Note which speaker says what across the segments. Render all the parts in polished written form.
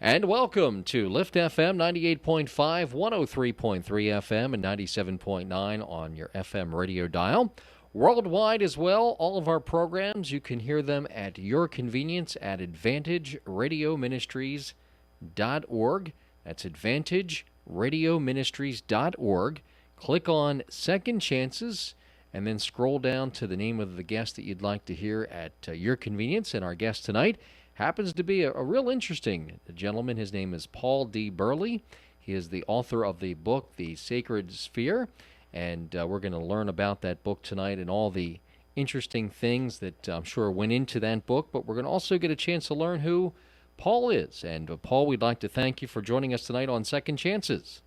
Speaker 1: And welcome to Lift FM 98.5, 103.3 FM, and 97.9 on your FM radio dial. Worldwide as well, all of our programs, you can hear them at your convenience at AdvantageRadioMinistries.org. That's AdvantageRadioMinistries.org. Click on Second Chances and then scroll down to the name of the guest that you'd like to hear at your convenience. And our guest tonight happens to be a real interesting gentleman. His name is Paul D. Burley. He is the author of the book, The Sacred Sphere, and we're going to learn about that book tonight and all the interesting things that I'm sure went into that book, but we're going to also get a chance to learn who Paul is. And Paul, we'd like to thank you for joining us tonight on Second Chances.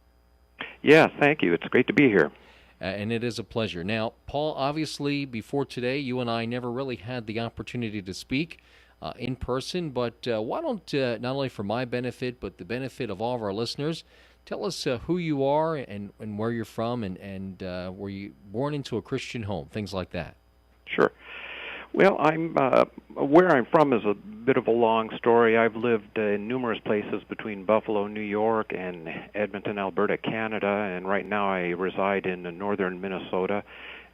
Speaker 2: Yeah, thank you. It's great to be here.
Speaker 1: And it is a pleasure. Now, Paul, obviously, before today, you and I never really had the opportunity to speak in person, but why don't, not only for my benefit, but the benefit of all of our listeners, tell us who you are and where you're from and were you born into a Christian home, things like that.
Speaker 2: Sure. Well, where I'm from is a bit of a long story. I've lived in numerous places between Buffalo, New York, and Edmonton, Alberta, Canada, and right now I reside in northern Minnesota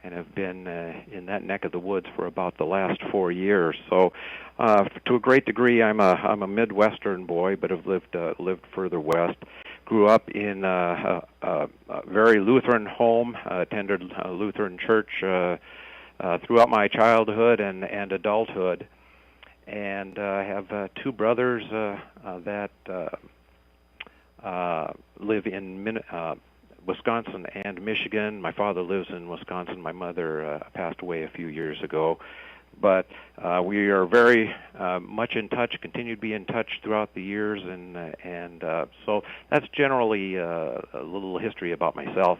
Speaker 2: and have been in that neck of the woods for about the last 4 years. So, to a great degree, I'm a Midwestern boy, but have lived further west. Grew up in a very Lutheran home. Attended a Lutheran church throughout my childhood and adulthood, and have two brothers that live in Wisconsin and Michigan. My father lives in Wisconsin. My mother passed away a few years ago. But we are very much in touch, continue to be in touch throughout the years, and so that's generally a little history about myself.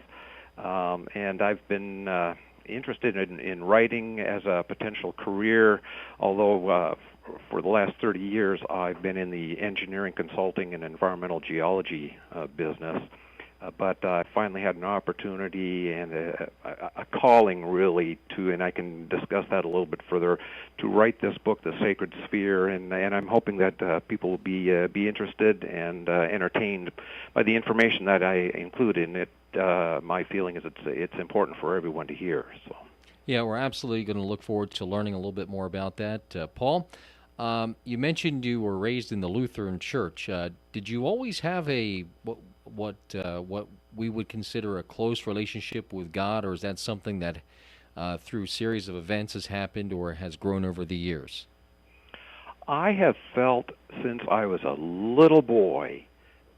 Speaker 2: And I've been interested in writing as a potential career, although for the last 30 years I've been in the engineering consulting and environmental geology business. But I finally had an opportunity and a calling, really, and I can discuss that a little bit further, to write this book, The Sacred Sphere, and I'm hoping that people will be interested and entertained by the information that I include in it. My feeling is it's important for everyone to hear. So.
Speaker 1: Yeah, we're absolutely going to look forward to learning a little bit more about that. Paul, you mentioned you were raised in the Lutheran Church. Did you always have what we would consider a close relationship with God, or is that something that through a series of events has happened or has grown over the years?
Speaker 2: I have felt since I was a little boy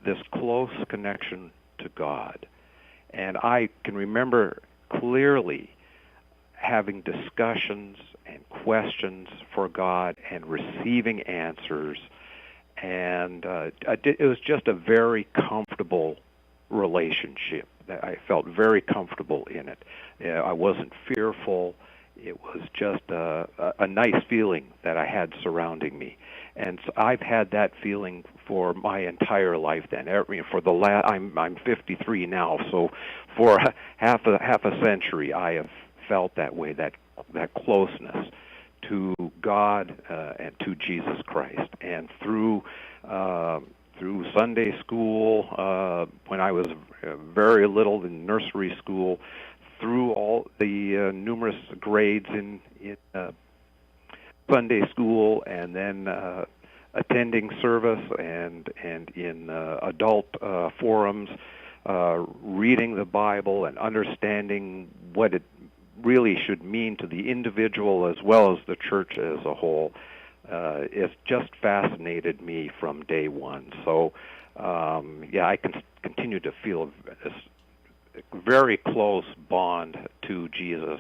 Speaker 2: this close connection to God. And I can remember clearly having discussions and questions for God and receiving answers. And it was just a very comfortable relationship. I felt very comfortable in it. I wasn't fearful. It was just a nice feeling that I had surrounding me. And so I've had that feeling for my entire life. Then, I'm 53 now, so for half a century, I have felt that way, that closeness to God and to Jesus Christ. And through Sunday school, when I was very little in nursery school, through all the numerous grades in Sunday school, and then attending service and in adult forums, reading the Bible and understanding what it really should mean to the individual as well as the church as a whole. It's just fascinated me from day one. So, I can continue to feel this very close bond to Jesus,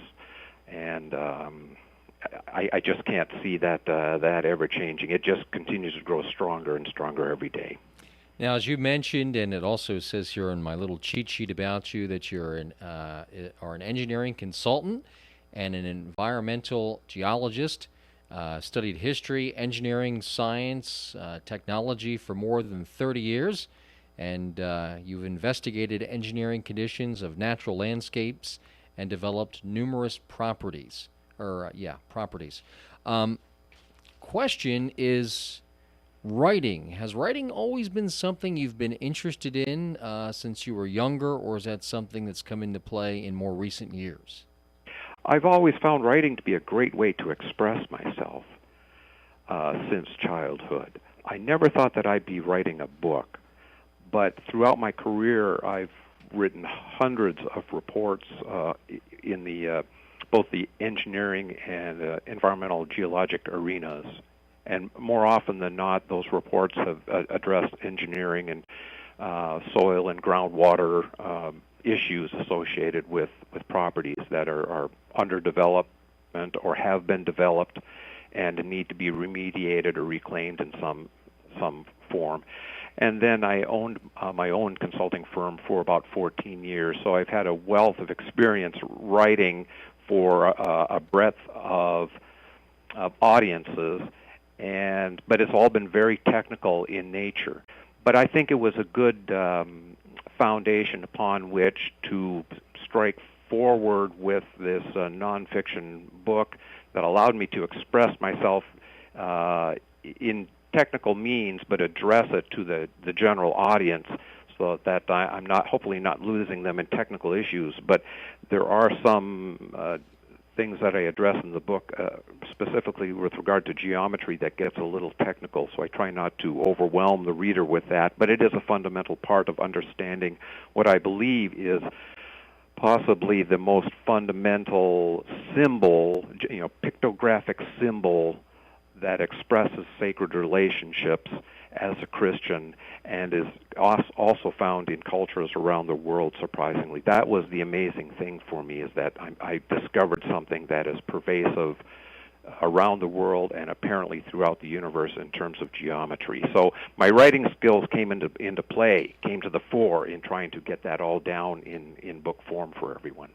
Speaker 2: and I just can't see that ever changing. It just continues to grow stronger and stronger every day.
Speaker 1: Now, as you mentioned, and it also says here in my little cheat sheet about you that you're an engineering consultant and an environmental geologist, studied history, engineering, science, technology for more than 30 years, and you've investigated engineering conditions of natural landscapes and developed numerous properties. Question is, Writing. Has writing always been something you've been interested in since you were younger, or is that something that's come into play in more recent years?
Speaker 2: I've always found writing to be a great way to express myself since childhood. I never thought that I'd be writing a book, but throughout my career, I've written hundreds of reports in the both the engineering and environmental geologic arenas. And more often than not, those reports have addressed engineering and soil and groundwater issues associated with properties that are under development or have been developed and need to be remediated or reclaimed in some form. And then I owned my own consulting firm for about 14 years, so I've had a wealth of experience writing for a breadth of audiences, but it's all been very technical in nature. But I think it was a good foundation upon which to strike forward with this nonfiction book that allowed me to express myself in technical means, but address it to the general audience, so that I'm hopefully not losing them in technical issues. But there are some things that I address in the book, specifically with regard to geometry, that gets a little technical, so I try not to overwhelm the reader with that. But it is a fundamental part of understanding what I believe is possibly the most fundamental symbol, pictographic symbol that expresses sacred relationships as a Christian, and is also found in cultures around the world, surprisingly. That was the amazing thing for me, is that I discovered something that is pervasive around the world and apparently throughout the universe in terms of geometry. So my writing skills came to the fore in trying to get that all down in book form for everyone.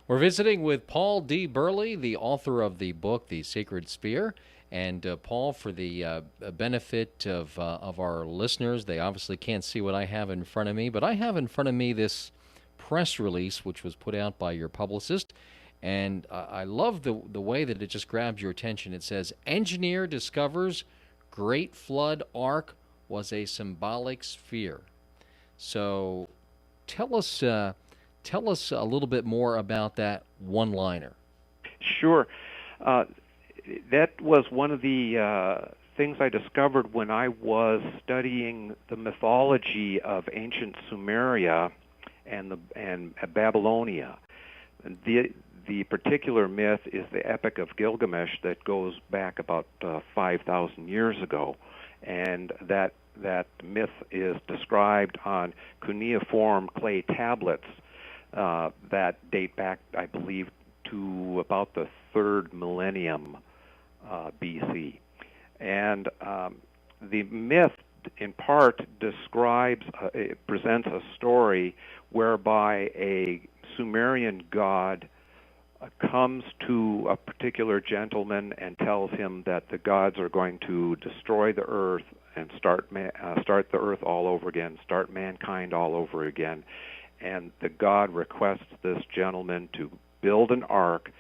Speaker 1: We're visiting with Paul D. Burley, the author of the book, The Sacred Sphere. And Paul, for the benefit of our listeners, they obviously can't see what I have in front of me, but I have in front of me this press release, which was put out by your publicist, and I love the way that it just grabs your attention. It says, "Engineer discovers Great Flood Ark was a symbolic sphere." So, tell us a little bit more about that one-liner.
Speaker 2: Sure. That was one of the things I discovered when I was studying the mythology of ancient Sumeria and Babylonia. The particular myth is the Epic of Gilgamesh that goes back about 5,000 years ago, and that myth is described on cuneiform clay tablets that date back, I believe, to about the 3rd millennium BC. And the myth, in part, presents a story whereby a Sumerian god comes to a particular gentleman and tells him that the gods are going to destroy the earth and start the earth all over again, start mankind all over again. And the god requests this gentleman to build an ark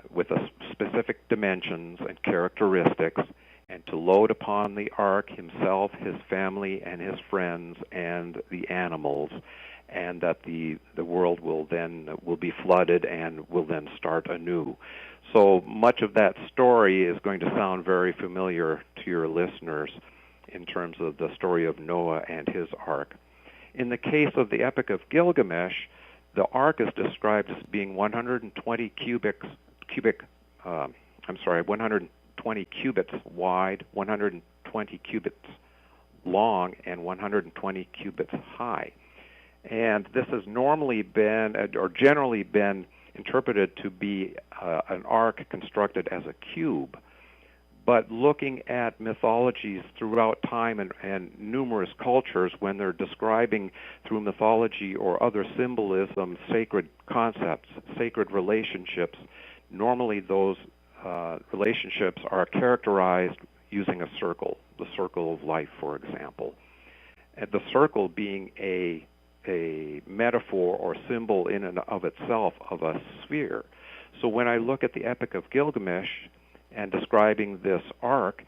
Speaker 2: with specific dimensions and characteristics, and to load upon the ark himself, his family, and his friends, and the animals, and that the world will be flooded and will then start anew. So much of that story is going to sound very familiar to your listeners in terms of the story of Noah and his ark. In the case of the Epic of Gilgamesh, the ark is described as being 120 cubits wide, 120 cubits long, and 120 cubits high. And this has normally been, or generally been, interpreted to be an ark constructed as a cube. But looking at mythologies throughout time and numerous cultures, when they're describing through mythology or other symbolism sacred concepts, sacred relationships, normally those relationships are characterized using a circle, the circle of life, for example. And the circle being a metaphor or symbol in and of itself of a sphere. So when I look at the Epic of Gilgamesh and describing this ark,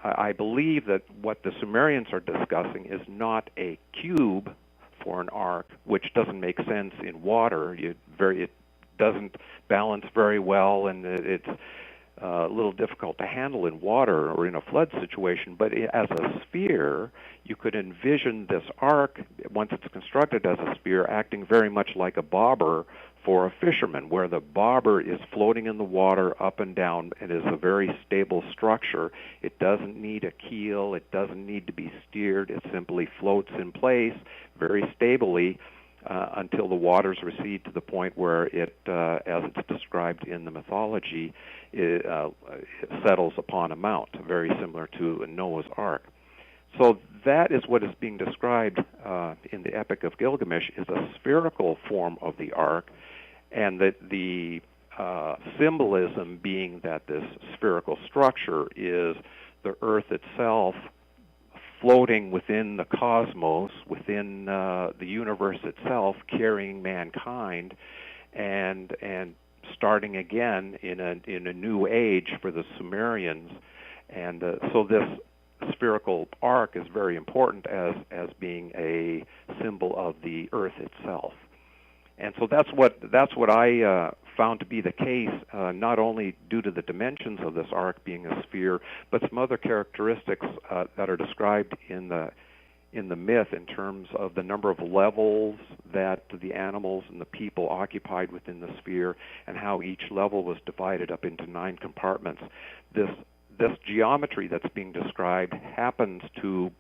Speaker 2: I believe that what the Sumerians are discussing is not a cube for an ark, which doesn't make sense in water. It doesn't balance very well, and it's a little difficult to handle in water or in a flood situation. But as a sphere, you could envision this ark, once it's constructed as a sphere, acting very much like a bobber for a fisherman, where the bobber is floating in the water up and down. It is a very stable structure. It doesn't need a keel. It doesn't need to be steered. It simply floats in place very stably until the waters recede to the point where it, as it's described in the mythology, it settles upon a mount, very similar to Noah's Ark. So that is what is being described in the Epic of Gilgamesh, is a spherical form of the ark, and that the symbolism being that this spherical structure is the earth itself floating within the cosmos, within the universe itself, carrying mankind, and starting again in a new age for the Sumerians. And so this spherical ark is very important as being a symbol of the earth itself. And so that's what I found to be the case, not only due to the dimensions of this ark being a sphere, but some other characteristics that are described in the myth in terms of the number of levels that the animals and the people occupied within the sphere, and how each level was divided up into 9 compartments. This geometry that's being described happens to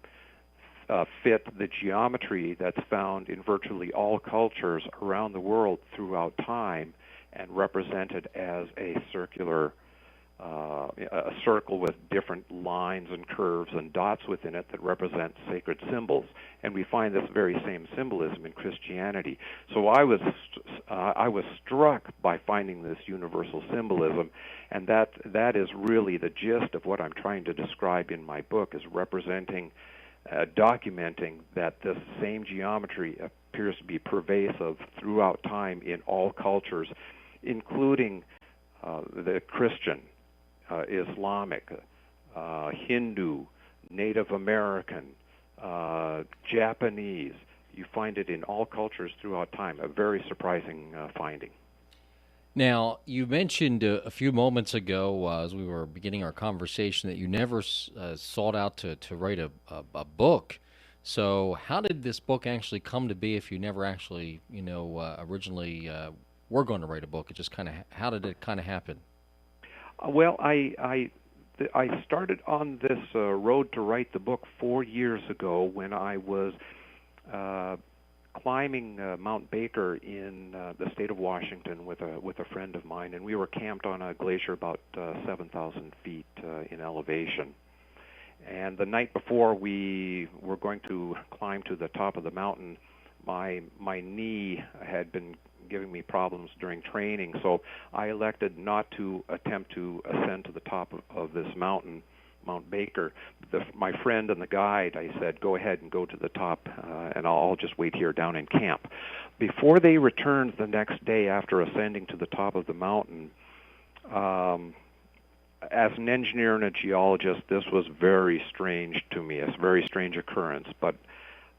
Speaker 2: fit the geometry that's found in virtually all cultures around the world throughout time, and represented as a circular, a circle with different lines and curves and dots within it that represent sacred symbols. And we find this very same symbolism in Christianity. So I was struck by finding this universal symbolism, and that is really the gist of what I'm trying to describe in my book, is representing, documenting that this same geometry appears to be pervasive throughout time in all cultures, including the Christian, Islamic, Hindu, Native American, Japanese. You find it in all cultures throughout time, a very surprising finding.
Speaker 1: Now, you mentioned a few moments ago, as we were beginning our conversation, that you never sought out to write a book. So how did this book actually come to be if you never actually, originally were going to write a book? It just how did it kind of happen?
Speaker 2: Well, I started on this road to write the book 4 years ago when I was climbing Mount Baker in the state of Washington with a friend of mine, and we were camped on a glacier about 7,000 feet in elevation. And the night before we were going to climb to the top of the mountain, my knee had been giving me problems during training, so I elected not to attempt to ascend to the top of this mountain, Mount Baker. My friend and the guide, I said, go ahead and go to the top, and I'll just wait here down in camp. Before they returned the next day after ascending to the top of the mountain, as an engineer and a geologist, this was very strange to me. It's a very strange occurrence, but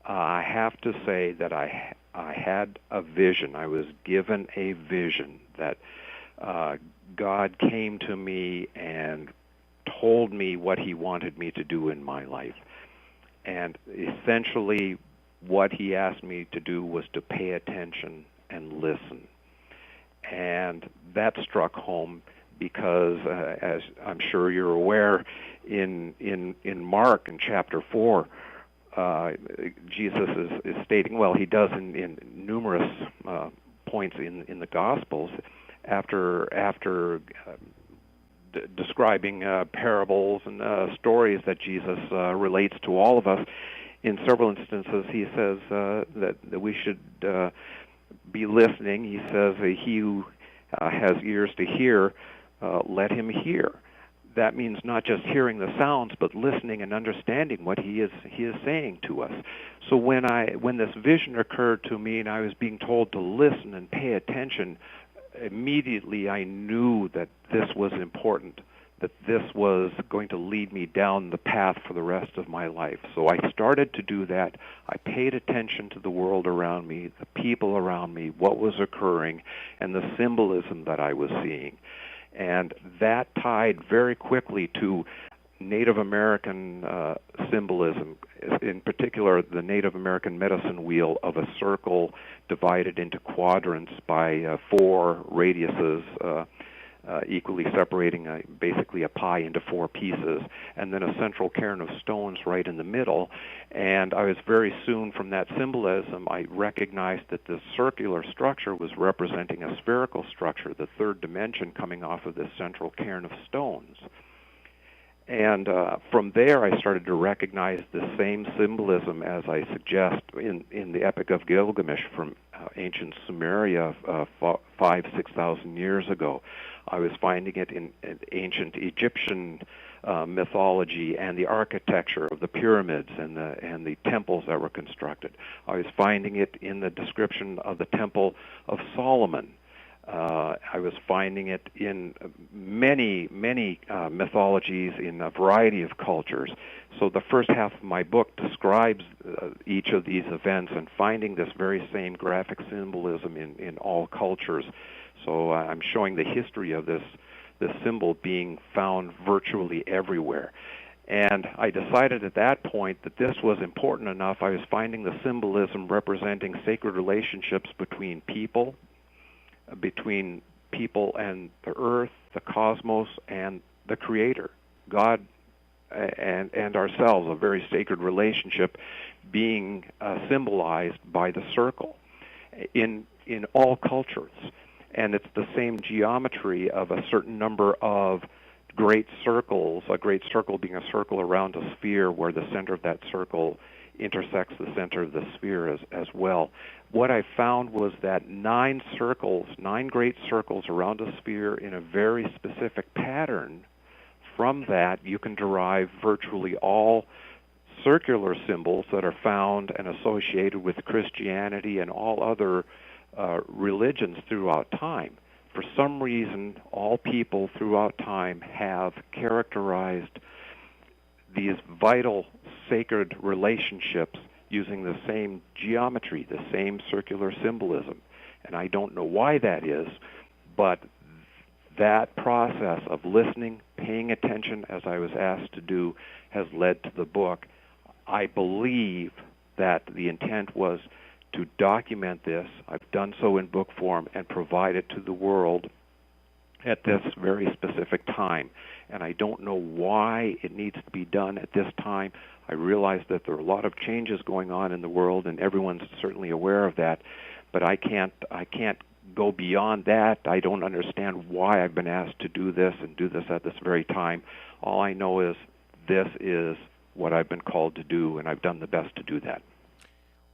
Speaker 2: I have to say that I had a vision. I was given a vision that God came to me and told me what he wanted me to do in my life. And essentially what he asked me to do was to pay attention and listen. And that struck home because, as I'm sure you're aware, in Mark, in chapter 4, Jesus is stating, well, he does in numerous points in the Gospels, after describing parables and stories that Jesus relates to all of us. In several instances, he says that we should be listening. He says, he who has ears to hear, let him hear. That means not just hearing the sounds, but listening and understanding what he is saying to us. So when this vision occurred to me and I was being told to listen and pay attention, immediately I knew that this was important that this was going to lead me down the path for the rest of my life. So I started to do that. I paid attention to the world around me, the people around me, what was occurring, and the symbolism that I was seeing. And that tied very quickly to Native American symbolism, in particular the Native American medicine wheel of a circle divided into quadrants by 4 radiuses, equally separating basically a pie into 4 pieces, and then a central cairn of stones right in the middle. And I was very soon, from that symbolism, I recognized that the circular structure was representing a spherical structure, the 3rd dimension coming off of this central cairn of stones. And from there, I started to recognize the same symbolism as I suggest in the Epic of Gilgamesh from ancient Sumeria 5,000-6,000 years ago. I was finding it in ancient Egyptian mythology and the architecture of the pyramids and the temples that were constructed. I was finding it in the description of the Temple of Solomon. I was finding it in many mythologies in a variety of cultures. So the first half of my book describes each of these events and finding this very same graphic symbolism in all cultures. So I'm showing the history of this symbol being found virtually everywhere. And I decided at that point that this was important enough. I was finding the symbolism representing sacred relationships between people and the earth, the cosmos, and the Creator, God and ourselves, a very sacred relationship being symbolized by the circle in all cultures. And it's the same geometry of a certain number of great circles, a great circle being a circle around a sphere where the center of that circle intersects the center of the sphere as well. What I found was that 9 great circles around a sphere in a very specific pattern, from that you can derive virtually all circular symbols that are found and associated with Christianity and all other religions throughout time. For some reason, all people throughout time have characterized these vital sacred relationships using the same geometry, the same circular symbolism. And I don't know why that is, but that process of listening, paying attention, as I was asked to do, has led to the book. I believe that the intent was to document this. I've done so in book form and provide it to the world at this very specific time. And I don't know why it needs to be done at this time. I realize that there are a lot of changes going on in the world, and everyone's certainly aware of that. But I can't go beyond that. I don't understand why I've been asked to do this and do this at this very time. All I know is this is what I've been called to do, and I've done the best to do that.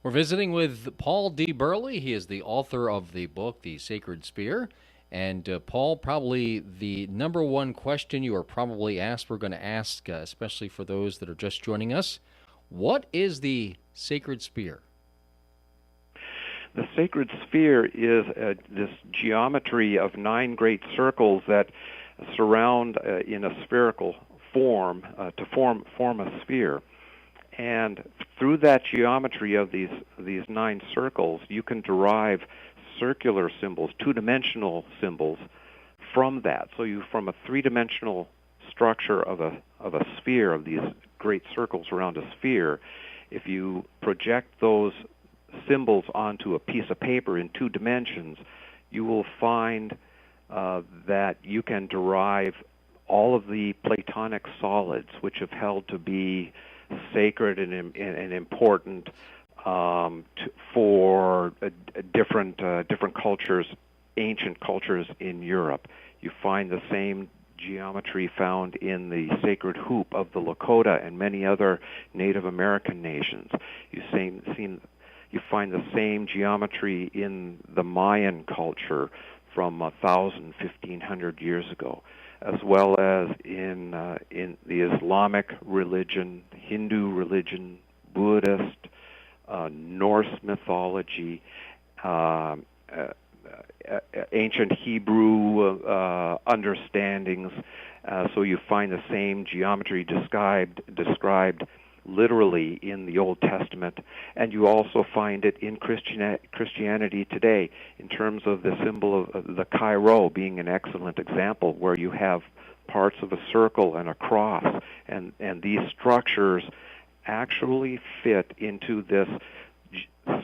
Speaker 1: We're visiting with Paul D. Burley. He is the author of the book, The Sacred Spear. And Paul, probably the number one question you are probably asked, we're going to ask, especially for those that are just joining us, what is the Sacred Spear?
Speaker 2: The Sacred Sphere is this geometry of 9 great circles that surround in a spherical form to form a sphere. And through that geometry of these 9 circles, you can derive circular symbols, 2-dimensional symbols from that. So from a 3-dimensional structure of a sphere, of these great circles around a sphere, if you project those symbols onto a piece of paper in 2 dimensions, you will find that you can derive all of the Platonic solids, which have held to be sacred and important for different cultures, ancient cultures in Europe. You find the same geometry found in the sacred hoop of the Lakota and many other Native American nations. You find the same geometry in the Mayan culture from 1,000, 1,500 years ago, as well as in the Islamic religion, Hindu religion, Buddhist, Norse mythology, ancient Hebrew understandings, So you find the same geometry described literally in the Old Testament, and you also find it in Christianity today in terms of the symbol of the Chi-Rho being an excellent example, where you have parts of a circle and a cross, and these structures actually fit into this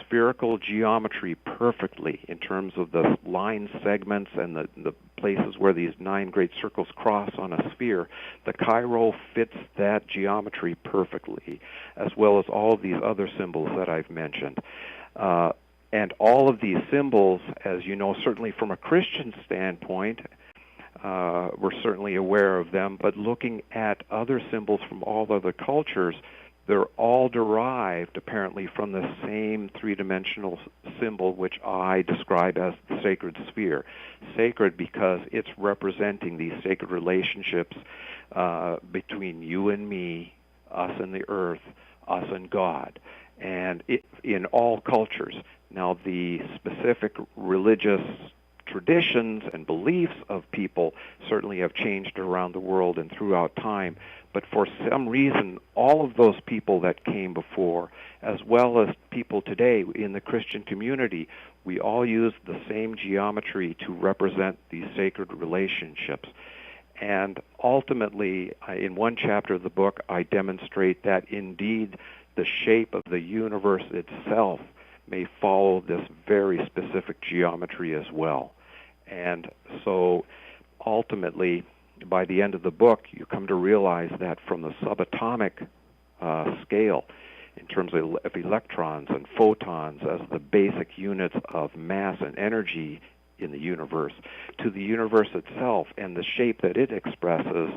Speaker 2: spherical geometry perfectly in terms of the line segments and the places where these 9 great circles cross on a sphere. The Chi-Rho fits that geometry perfectly, as well as all of these other symbols that I've mentioned. And all of these symbols, as you know, certainly from a Christian standpoint, we're certainly aware of them, but looking at other symbols from all other cultures, they're all derived, apparently, from the same three-dimensional symbol, which I describe as the sacred sphere. Sacred because it's representing these sacred relationships between you and me, us and the earth, us and God, and in all cultures. Now, the specific religious traditions and beliefs of people certainly have changed around the world and throughout time, but for some reason, all of those people that came before, as well as people today in the Christian community, we all use the same geometry to represent these sacred relationships. And ultimately, in one chapter of the book, I demonstrate that indeed the shape of the universe itself may follow this very specific geometry as well. And so ultimately, by the end of the book, you come to realize that from the subatomic scale, in terms of electrons and photons as the basic units of mass and energy in the universe, to the universe itself and the shape that it expresses,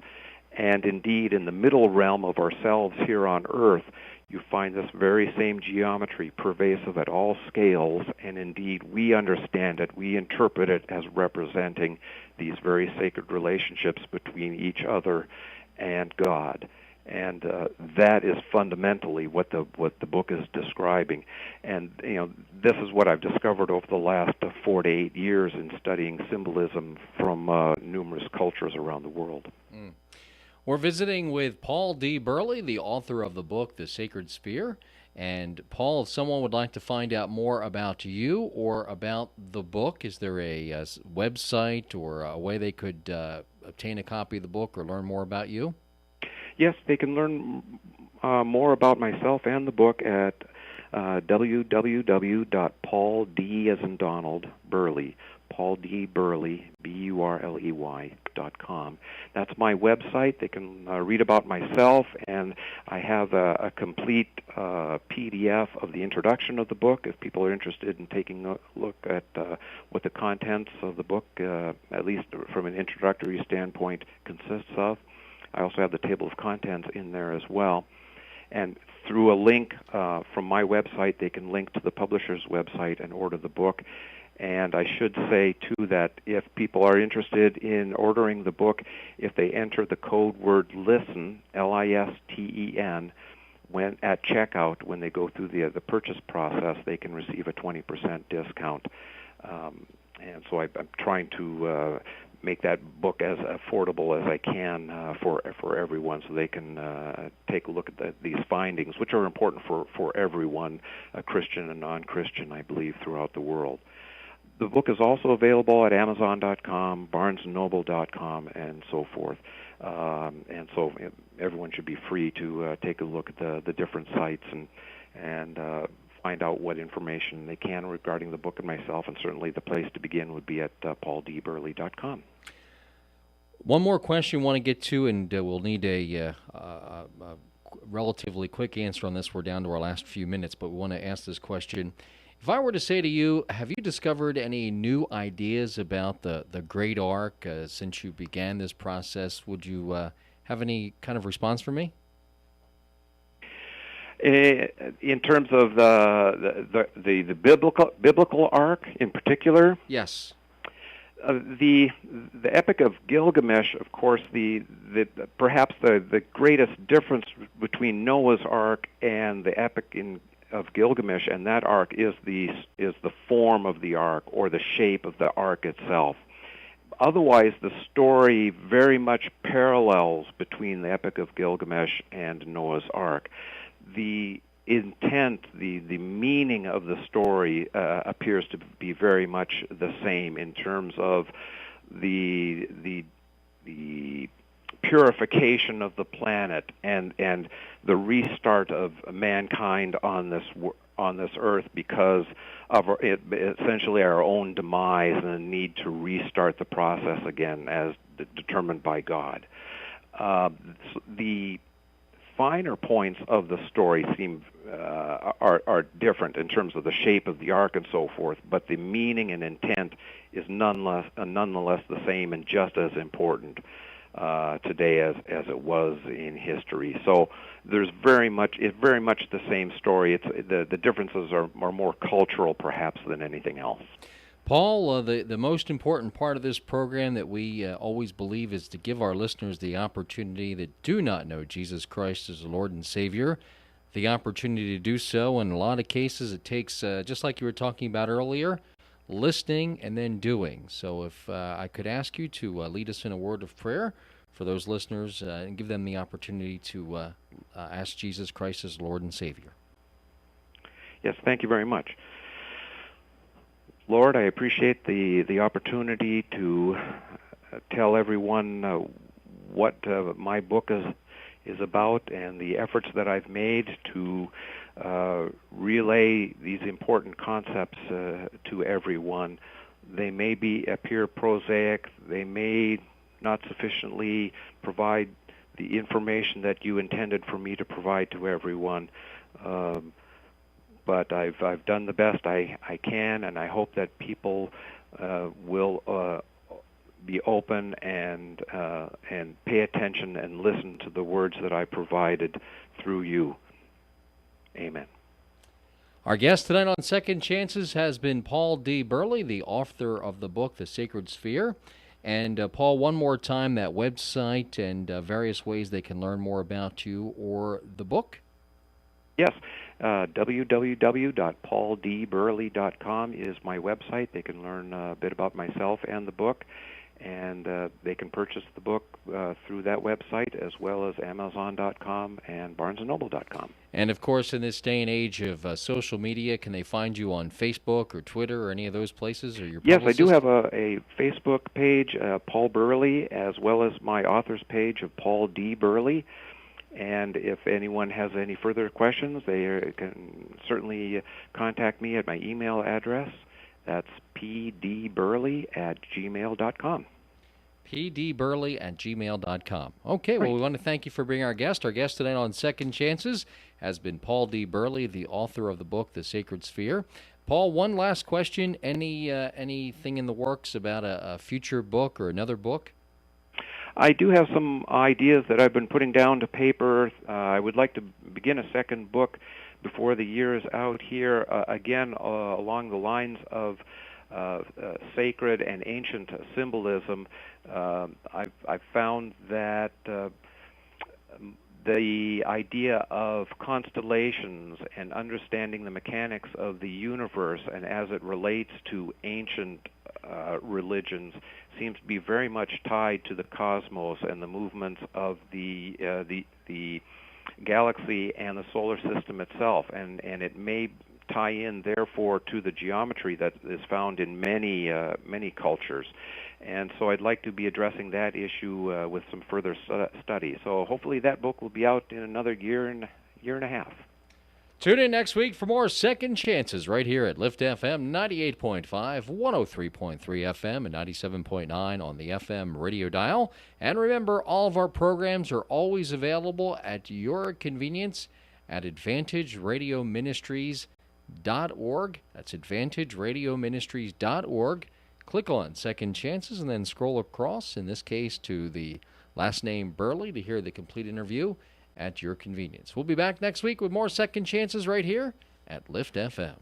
Speaker 2: and indeed in the middle realm of ourselves here on Earth, you find this very same geometry pervasive at all scales, and indeed we understand it, we interpret it as representing these very sacred relationships between each other and God. And that is fundamentally what the book is describing. And this is what I've discovered over the last 4 to 8 years in studying symbolism from numerous cultures around the world.
Speaker 1: Mm. We're visiting with Paul D. Burley, the author of the book, The Sacred Sphere. And Paul, if someone would like to find out more about you or about the book, is there a website or a way they could obtain a copy of the book or learn more about you?
Speaker 2: Yes, they can learn more about myself and the book at www.pauld, as in Donald, Burley, Paul D. Burley, BURLEY.com. That's my website. They can read about myself, and I have a complete PDF of the introduction of the book if people are interested in taking a look at what the contents of the book, at least from an introductory standpoint, consists of. I also have the table of contents in there as well. And through a link from my website, they can link to the publisher's website and order the book. And I should say, too, that if people are interested in ordering the book, if they enter the code word LISTEN, LISTEN, at checkout, when they go through the purchase process, they can receive a 20% discount. And so I'm trying to make that book as affordable as I can for everyone, so they can take a look at these findings, which are important for everyone, Christian and non-Christian, I believe, throughout the world. The book is also available at Amazon.com, BarnesandNoble.com, and so forth. And so everyone should be free to take a look at the different sites and find out what information they can regarding the book and myself, and certainly the place to begin would be at PaulDBurley.com.
Speaker 1: One more question we want to get to, and we'll need a relatively quick answer on this. We're down to our last few minutes, but we want to ask this question. If I were to say to you, have you discovered any new ideas about the Great Arc since you began this process? Would you have any kind of response for me?
Speaker 2: In terms of the biblical arc in particular?
Speaker 1: Yes.
Speaker 2: The Epic of Gilgamesh, of course, perhaps the greatest difference between Noah's Ark and the Epic of Gilgamesh and that ark is the form of the ark, or the shape of the ark itself. otherwise, the story very much parallels between the Epic of Gilgamesh and Noah's Ark. The intent, the meaning of the story appears to be very much the same in terms of the purification of the planet and the restart of mankind on this earth because of essentially our own demise and the need to restart the process again as determined by God. The finer points of the story seem are different in terms of the shape of the ark and so forth, but the meaning and intent is nonetheless the same and just as important today as it was in history. So it's very much the same story. The differences are more cultural perhaps than anything else.
Speaker 1: Paul, the most important part of this program that we always believe is to give our listeners the opportunity that do not know Jesus Christ as the Lord and Savior, the opportunity to do so. In a lot of cases, it takes, just like you were talking about earlier, listening and then doing. So if I could ask you to lead us in a word of prayer for those listeners and give them the opportunity to ask Jesus Christ as Lord and Savior.
Speaker 2: Yes, thank you very much. Lord, I appreciate the opportunity to tell everyone what my book is about and the efforts that I've made to relay these important concepts to everyone. They may appear prosaic. They may not sufficiently provide the information that you intended for me to provide to everyone. But I've done the best I can, and I hope that people will be open and pay attention and listen to the words that I provided through you. Amen.
Speaker 1: Our guest tonight on Second Chances has been Paul D. Burley, the author of the book The Sacred Sphere. And Paul, one more time, that website and various ways they can learn more about you or the book.
Speaker 2: Yes. www.pauldburley.com is my website. They can learn a bit about myself and the book, and they can purchase the book through that website as well as Amazon.com and BarnesandNoble.com.
Speaker 1: And, of course, in this day and age of social media, can they find you on Facebook or Twitter or any of those places? Or your
Speaker 2: Yes, I do have a Facebook page, Paul Burley, as well as my author's page of Paul D. Burley. And if anyone has any further questions, they can certainly contact me at my email address. That's pdburley@gmail.com.
Speaker 1: pdburley@gmail.com. Okay, well, we want to thank you for being our guest. Our guest tonight on Second Chances has been Paul D. Burley, the author of the book, The Sacred Sphere. Paul, one last question. Anything in the works about a future book or another book?
Speaker 2: I do have some ideas that I've been putting down to paper. I would like to begin a second book before the year is out here, again, along the lines of sacred and ancient symbolism. I've found that the idea of constellations and understanding the mechanics of the universe and as it relates to ancient religions seems to be very much tied to the cosmos and the movements of the galaxy and the solar system itself, and it may tie in therefore to the geometry that is found in many cultures. And so I'd like to be addressing that issue with some further study. So hopefully that book will be out in another year and a half.
Speaker 1: Tune in next week for more Second Chances right here at Lift FM 98.5, 103.3 FM, and 97.9 on the FM radio dial. And remember, all of our programs are always available at your convenience at AdvantageRadioMinistries.org. That's AdvantageRadioMinistries.org. Click on Second Chances and then scroll across, in this case, to the last name Burley to hear the complete interview at your convenience. We'll be back next week with more Second Chances right here at Lift FM.